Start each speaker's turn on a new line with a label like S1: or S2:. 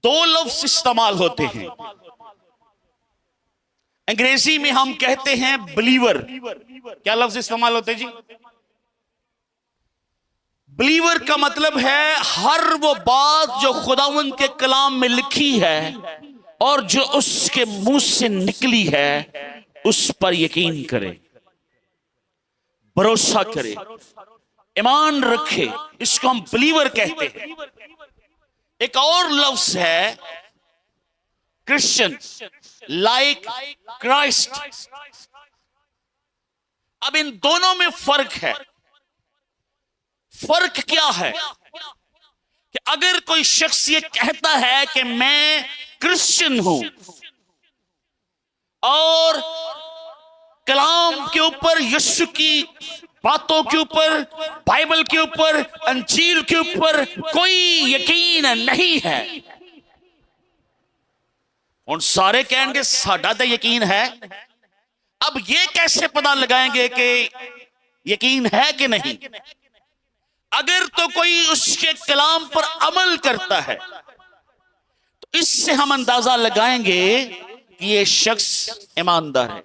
S1: दो लफ्ज इस्तेमाल होते हैं। अंग्रेजी में हम कहते हैं बिलीवर। क्या लफ्ज इस्तेमाल होते हैं जी? बिलीवर का मतलब है हर वो बात जो खुदावंद के कलाम में लिखी है और जो उसके मुंह से निकली है उस पर यकीन करे, भरोसा करे, ईमान रखे। इसको हम बिलीवर कहते हैं। एक और लफ्ज है क्रिश्चियन, लाइक क्राइस्ट। अब इन दोनों में फर्क है। फर्क क्या है कि अगर कोई शख्स ये कहता है कि मैं क्रिश्चियन हूं और कलाम के ऊपर, यीशु की बातों के ऊपर, बाइबल के ऊपर, अंजील के ऊपर कोई यकीन नहीं है, उन सारे कहेंगे साडा तो यकीन है। अब ये कैसे पता लगाएंगे कि यकीन है कि नहीं? अगर तो कोई उसके कलाम पर अमल करता है तो इससे हम अंदाजा लगाएंगे कि ये शख्स ईमानदार है।